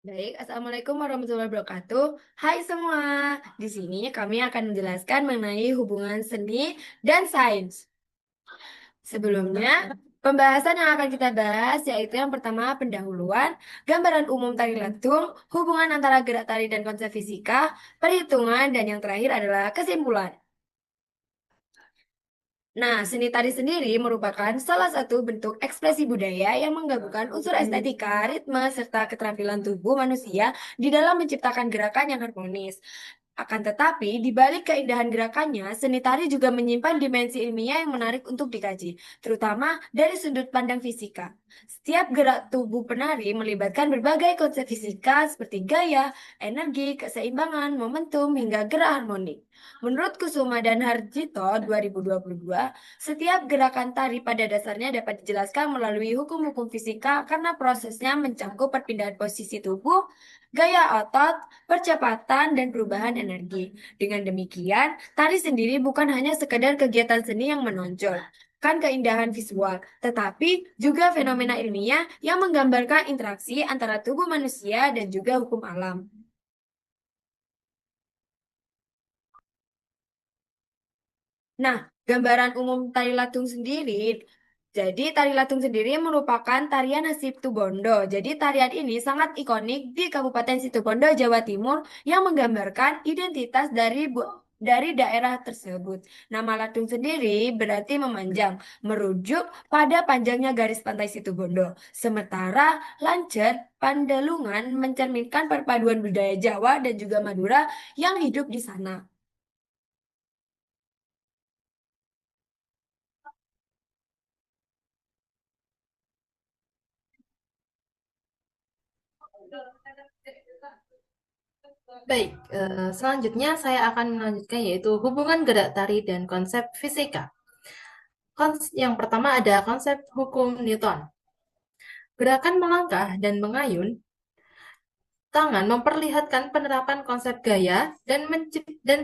Baik, Assalamualaikum warahmatullahi wabarakatuh. Hai semua, di sini kami akan menjelaskan mengenai hubungan seni dan sains. Sebelumnya, pembahasan yang akan kita bahas yaitu yang pertama pendahuluan, gambaran umum tari latung, hubungan antara gerak tari dan konsep fisika, perhitungan, dan yang terakhir adalah kesimpulan. Nah, seni tari sendiri merupakan salah satu bentuk ekspresi budaya yang menggabungkan unsur estetika, ritme, serta keterampilan tubuh manusia di dalam menciptakan gerakan yang harmonis. Akan tetapi, di balik keindahan gerakannya, seni tari juga menyimpan dimensi ilmiah yang menarik untuk dikaji, terutama dari sudut pandang fisika. Setiap gerak tubuh penari melibatkan berbagai konsep fisika seperti gaya, energi, keseimbangan, momentum, hingga gerak harmonik. Menurut Kusuma dan Harjito 2022, setiap gerakan tari pada dasarnya dapat dijelaskan melalui hukum-hukum fisika karena prosesnya mencakup perpindahan posisi tubuh, gaya otot, percepatan, dan perubahan energi. Dengan demikian, tari sendiri bukan hanya sekedar kegiatan seni yang menonjol, kan keindahan visual, tetapi juga fenomena ilmiah yang menggambarkan interaksi antara tubuh manusia dan juga hukum alam. Nah, gambaran umum tari latung sendiri. Jadi, tari latung sendiri merupakan tarian khas Situbondo. Jadi, tarian ini sangat ikonik di Kabupaten Situbondo, Jawa Timur, yang menggambarkan identitas dari daerah tersebut. Nama latung sendiri berarti memanjang, merujuk pada panjangnya garis pantai Situbondo. Sementara Lancer, Pandalungan mencerminkan perpaduan budaya Jawa dan juga Madura yang hidup di sana. Baik, selanjutnya saya akan melanjutkan yaitu hubungan gerak tari dan konsep fisika. Yang pertama ada konsep hukum Newton. Gerakan melangkah dan mengayun tangan memperlihatkan penerapan konsep gaya dan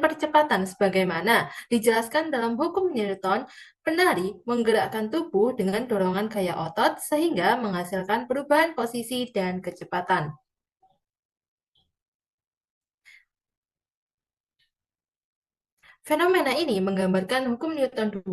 percepatan sebagaimana dijelaskan dalam hukum Newton, penari menggerakkan tubuh dengan dorongan gaya otot sehingga menghasilkan perubahan posisi dan kecepatan. Fenomena ini menggambarkan hukum Newton 2,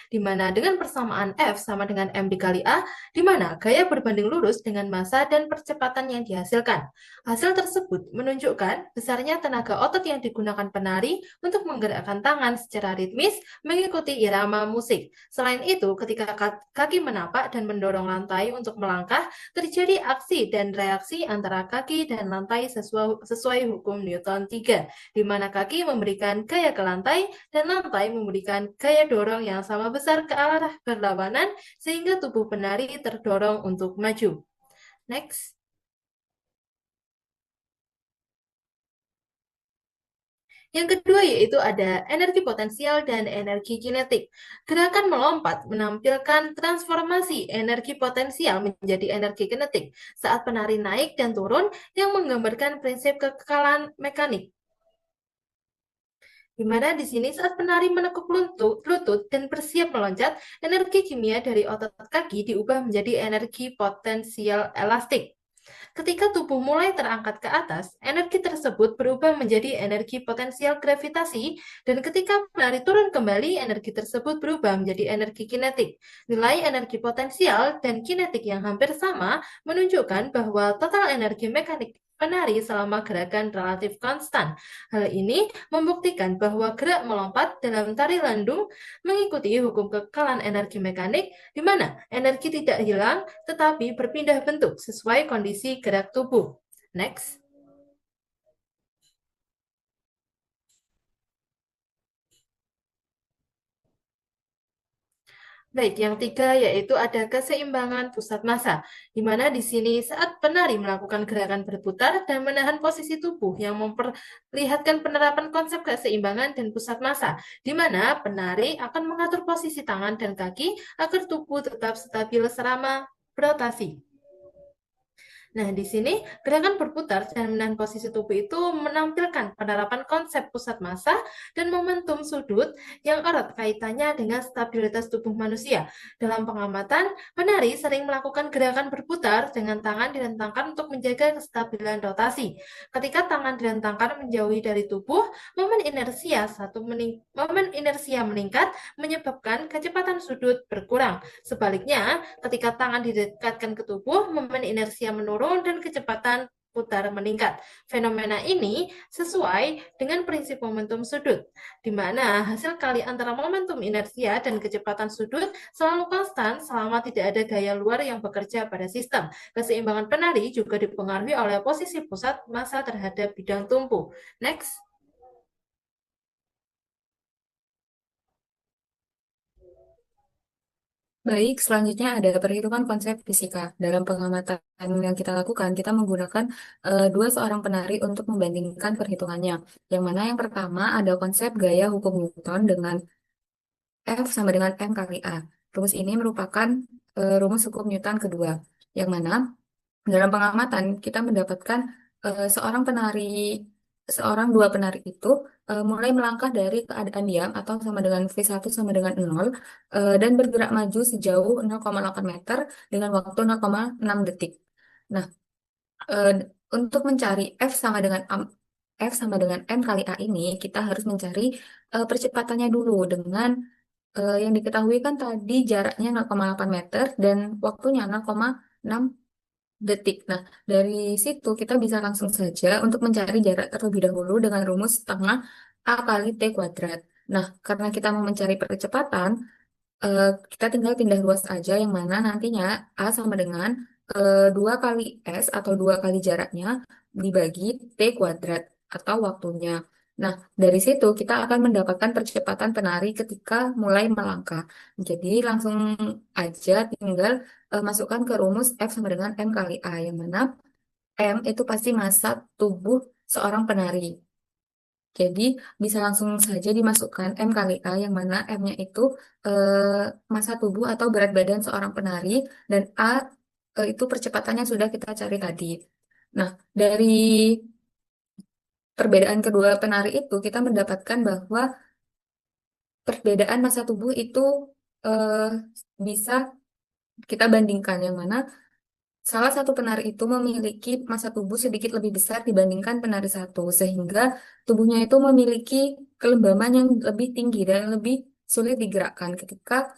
di mana dengan persamaan F sama dengan M dikali A, di mana gaya berbanding lurus dengan massa dan percepatan yang dihasilkan. Hasil tersebut menunjukkan besarnya tenaga otot yang digunakan penari untuk menggerakkan tangan secara ritmis mengikuti irama musik. Selain itu, ketika kaki menapak dan mendorong lantai untuk melangkah, terjadi aksi dan reaksi antara kaki dan lantai sesuai hukum Newton 3, di mana kaki memberikan gaya ke lantai dan lantai memberikan gaya dorong yang sama besar ke arah berlawanan sehingga tubuh penari terdorong untuk maju. Next. Yang kedua yaitu ada energi potensial dan energi kinetik. Gerakan melompat menampilkan transformasi energi potensial menjadi energi kinetik saat penari naik dan turun yang menggambarkan prinsip kekekalan mekanik. Di mana di sini saat penari menekuk lutut dan bersiap meloncat, energi kimia dari otot kaki diubah menjadi energi potensial elastik. Ketika tubuh mulai terangkat ke atas, energi tersebut berubah menjadi energi potensial gravitasi, dan ketika penari turun kembali, energi tersebut berubah menjadi energi kinetik. Nilai energi potensial dan kinetik yang hampir sama menunjukkan bahwa total energi mekanik penari selama gerakan relatif konstan. Hal ini membuktikan bahwa gerak melompat dalam tari landung mengikuti hukum kekekalan energi mekanik, di mana energi tidak hilang tetapi berpindah bentuk sesuai kondisi gerak tubuh. Next. Baik, yang tiga yaitu ada keseimbangan pusat massa, di mana di sini saat penari melakukan gerakan berputar dan menahan posisi tubuh yang memperlihatkan penerapan konsep keseimbangan dan pusat massa, di mana penari akan mengatur posisi tangan dan kaki agar tubuh tetap stabil selama berotasi. Nah, di sini gerakan berputar dan menahan posisi tubuh itu menampilkan penerapan konsep pusat massa dan momentum sudut yang erat kaitannya dengan stabilitas tubuh manusia. Dalam pengamatan, penari sering melakukan gerakan berputar dengan tangan direntangkan untuk menjaga kestabilan rotasi. Ketika tangan direntangkan menjauhi dari tubuh, momen inersia meningkat menyebabkan kecepatan sudut berkurang. Sebaliknya, ketika tangan didekatkan ke tubuh, momen inersia menurun dan kecepatan putar meningkat. Fenomena ini sesuai dengan prinsip momentum sudut, di mana hasil kali antara momentum inersia dan kecepatan sudut selalu konstan selama tidak ada gaya luar yang bekerja pada sistem. Keseimbangan penari juga dipengaruhi oleh posisi pusat massa terhadap bidang tumpu. Next. Baik, selanjutnya ada perhitungan konsep fisika. Dalam pengamatan yang kita lakukan, kita menggunakan dua seorang penari untuk membandingkan perhitungannya. Yang mana yang pertama ada konsep gaya hukum Newton dengan F sama dengan M kali A. Rumus ini merupakan rumus hukum Newton kedua. Yang mana dalam pengamatan kita mendapatkan seorang penari, seorang dua penari itu mulai melangkah dari keadaan diam atau sama dengan V1 sama dengan 0 dan bergerak maju sejauh 0,8 meter dengan waktu 0,6 detik. Nah, eh, untuk mencari F sama dengan M kali A ini, kita harus mencari percepatannya dulu dengan yang diketahui kan tadi jaraknya 0,8 meter dan waktunya 0,6 detik. Nah, dari situ kita bisa langsung saja untuk mencari jarak terlebih dahulu dengan rumus setengah A kali T kuadrat. Nah, karena kita mau mencari percepatan, eh, kita tinggal pindah ruas aja yang mana nantinya A sama dengan 2 kali S atau 2 kali jaraknya dibagi T kuadrat atau waktunya. Nah, dari situ kita akan mendapatkan percepatan penari ketika mulai melangkah. Jadi langsung aja tinggal masukkan ke rumus F sama dengan M kali A, yang mana M itu pasti massa tubuh seorang penari. Jadi bisa langsung saja dimasukkan M kali A yang mana M-nya itu massa tubuh atau berat badan seorang penari dan A itu percepatannya sudah kita cari tadi. Nah, dari perbedaan kedua penari itu kita mendapatkan bahwa perbedaan massa tubuh itu eh, bisa kita bandingkan yang mana salah satu penari itu memiliki massa tubuh sedikit lebih besar dibandingkan penari satu, sehingga tubuhnya itu memiliki kelembaman yang lebih tinggi dan lebih sulit digerakkan ketika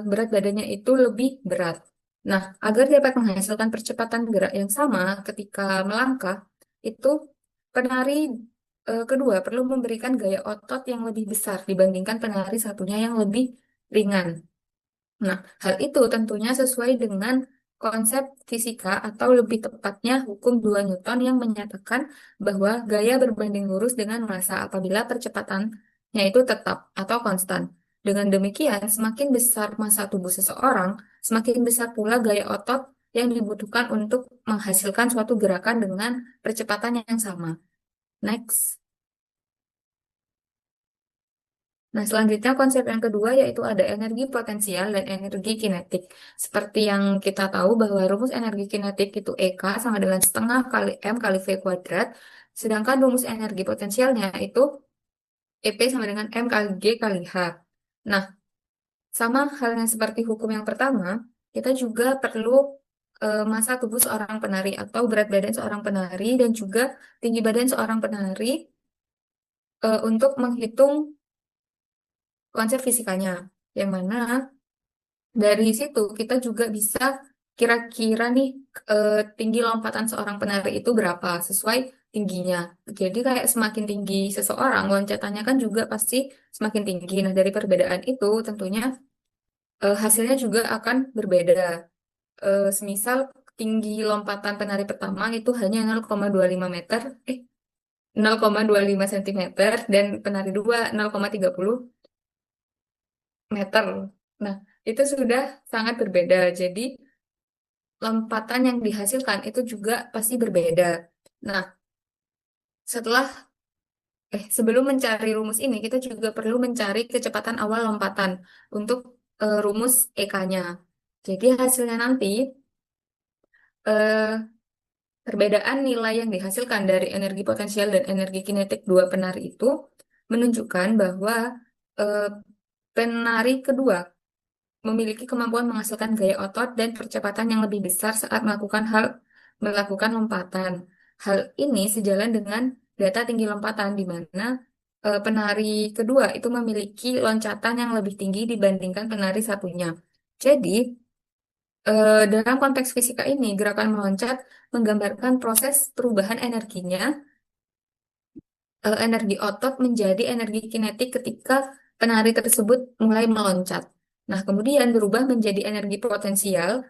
berat badannya itu lebih berat. Nah, agar dapat menghasilkan percepatan gerak yang sama ketika melangkah, itu penari kedua perlu memberikan gaya otot yang lebih besar dibandingkan penari satunya yang lebih ringan. Nah, hal itu tentunya sesuai dengan konsep fisika atau lebih tepatnya hukum 2 Newton yang menyatakan bahwa gaya berbanding lurus dengan massa apabila percepatannya itu tetap atau konstan. Dengan demikian, semakin besar massa tubuh seseorang, semakin besar pula gaya otot yang dibutuhkan untuk menghasilkan suatu gerakan dengan percepatan yang sama. Next. Nah, selanjutnya konsep yang kedua yaitu ada energi potensial dan energi kinetik. Seperti yang kita tahu bahwa rumus energi kinetik itu EK sama dengan setengah kali M kali V kuadrat. Sedangkan rumus energi potensialnya itu EP sama dengan M kali G kali H. Nah, sama halnya seperti hukum yang pertama, kita juga perlu massa tubuh seorang penari atau berat badan seorang penari dan juga tinggi badan seorang penari untuk menghitung konsep fisikanya. Yang mana dari situ kita juga bisa kira-kira nih tinggi lompatan seorang penari itu berapa sesuai tingginya. Jadi kayak semakin tinggi seseorang, loncatannya kan juga pasti semakin tinggi. Nah, dari perbedaan itu tentunya hasilnya juga akan berbeda. Semisal tinggi lompatan penari pertama itu hanya 0,25 meter, 0,25 cm dan penari dua 0,30 meter. Nah, itu sudah sangat berbeda. Jadi lompatan yang dihasilkan itu juga pasti berbeda. Nah, setelah sebelum mencari rumus ini, kita juga perlu mencari kecepatan awal lompatan untuk rumus EK-nya. Jadi hasilnya nanti Perbedaan nilai yang dihasilkan dari energi potensial dan energi kinetik dua penari itu menunjukkan bahwa eh, penari kedua memiliki kemampuan menghasilkan gaya otot dan percepatan yang lebih besar saat melakukan lompatan. Hal ini sejalan dengan data tinggi lompatan di mana penari kedua itu memiliki loncatan yang lebih tinggi dibandingkan penari satunya. Jadi, dalam konteks fisika ini, gerakan meloncat menggambarkan proses perubahan energinya, energi otot menjadi energi kinetik ketika penari tersebut mulai meloncat. Nah, kemudian berubah menjadi energi potensial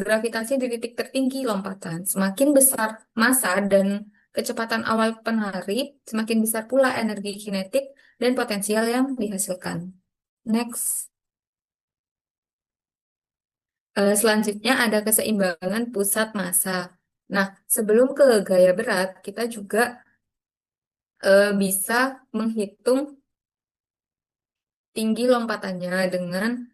gravitasi di titik tertinggi lompatan. Semakin besar massa dan kecepatan awal penari, semakin besar pula energi kinetik dan potensial yang dihasilkan. Next. Selanjutnya ada keseimbangan pusat massa. Nah, sebelum ke gaya berat, kita juga bisa menghitung tinggi lompatannya dengan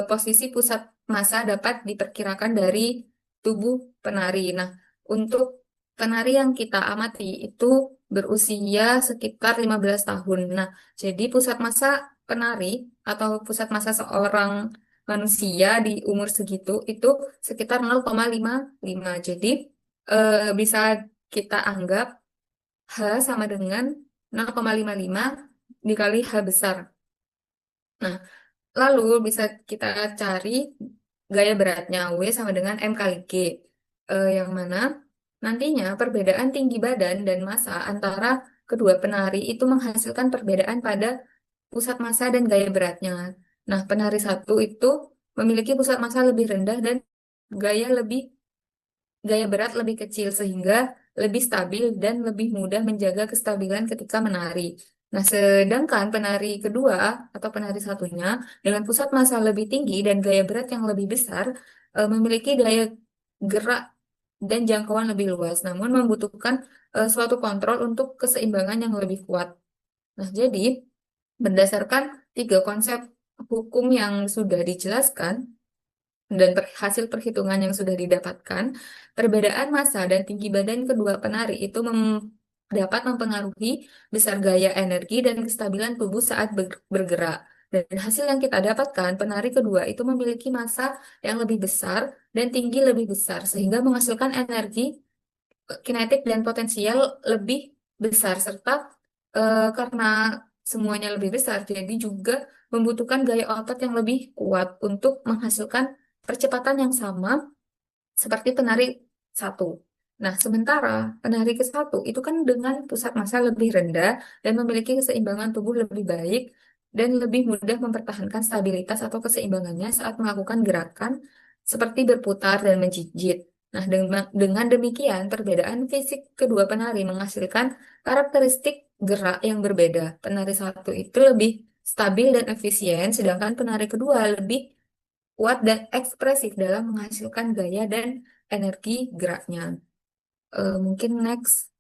posisi pusat massa dapat diperkirakan dari tubuh penari. Nah, untuk penari yang kita amati itu berusia sekitar 15 tahun. Nah, jadi pusat massa penari atau pusat massa seorang manusia di umur segitu itu sekitar 0,55. Jadi, bisa kita anggap H sama dengan 0,55 dikali H besar. Nah, lalu bisa kita cari gaya beratnya W sama dengan M kali G. Yang mana nantinya perbedaan tinggi badan dan massa antara kedua penari itu menghasilkan perbedaan pada pusat massa dan gaya beratnya. Nah, penari satu itu memiliki pusat massa lebih rendah dan gaya lebih gaya berat lebih kecil sehingga lebih stabil dan lebih mudah menjaga kestabilan ketika menari. Nah, sedangkan penari kedua atau penari satunya dengan pusat massa lebih tinggi dan gaya berat yang lebih besar memiliki daya gerak dan jangkauan lebih luas, namun membutuhkan suatu kontrol untuk keseimbangan yang lebih kuat. Nah, jadi berdasarkan tiga konsep hukum yang sudah dijelaskan, dan hasil perhitungan yang sudah didapatkan, perbedaan massa dan tinggi badan kedua penari itu dapat mempengaruhi besar gaya energi dan kestabilan tubuh saat bergerak. Dan hasil yang kita dapatkan, penari kedua itu memiliki massa yang lebih besar dan tinggi lebih besar, sehingga menghasilkan energi kinetik dan potensial lebih besar, serta karena semuanya lebih besar, jadi juga membutuhkan gaya otot yang lebih kuat untuk menghasilkan percepatan yang sama seperti penari satu. Nah, sementara penari ke satu itu kan dengan pusat massa lebih rendah dan memiliki keseimbangan tubuh lebih baik dan lebih mudah mempertahankan stabilitas atau keseimbangannya saat melakukan gerakan seperti berputar dan menjijit. Nah, dengan demikian, perbedaan fisik kedua penari menghasilkan karakteristik gerak yang berbeda. Penari satu itu lebih stabil dan efisien, sedangkan penari kedua lebih kuat dan ekspresif dalam menghasilkan gaya dan energi geraknya. Mungkin next.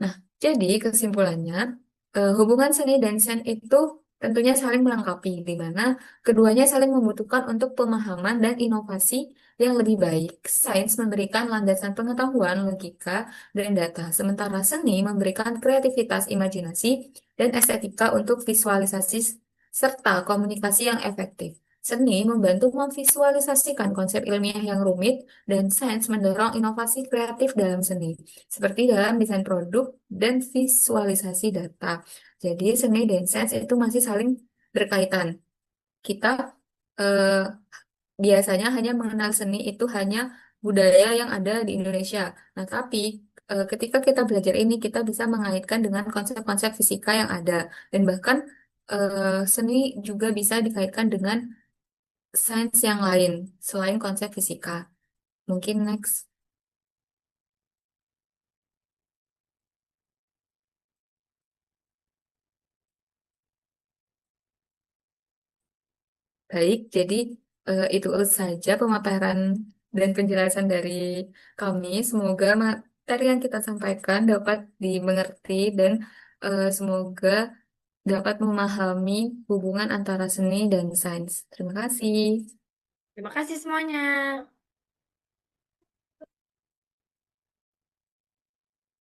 Nah, jadi kesimpulannya, hubungan seni dan sains itu tentunya saling melengkapi, di mana keduanya saling membutuhkan untuk pemahaman dan inovasi yang lebih baik. Sains memberikan landasan pengetahuan, logika, dan data, sementara seni memberikan kreativitas, imajinasi, dan estetika untuk visualisasi serta komunikasi yang efektif. Seni membantu memvisualisasikan konsep ilmiah yang rumit, dan sains mendorong inovasi kreatif dalam seni seperti dalam desain produk dan visualisasi data. Jadi seni dan sains itu masih saling berkaitan. Kita eh, biasanya hanya mengenal seni itu hanya budaya yang ada di Indonesia. Nah, tapi ketika kita belajar ini, kita bisa mengaitkan dengan konsep-konsep fisika yang ada. Dan bahkan seni juga bisa dikaitkan dengan sains yang lain selain konsep fisika. Mungkin next. Baik, jadi itu saja pemaparan dan penjelasan dari kami. Semoga materi yang kita sampaikan dapat dimengerti dan semoga dapat memahami hubungan antara seni dan sains. Terima kasih. Terima kasih semuanya.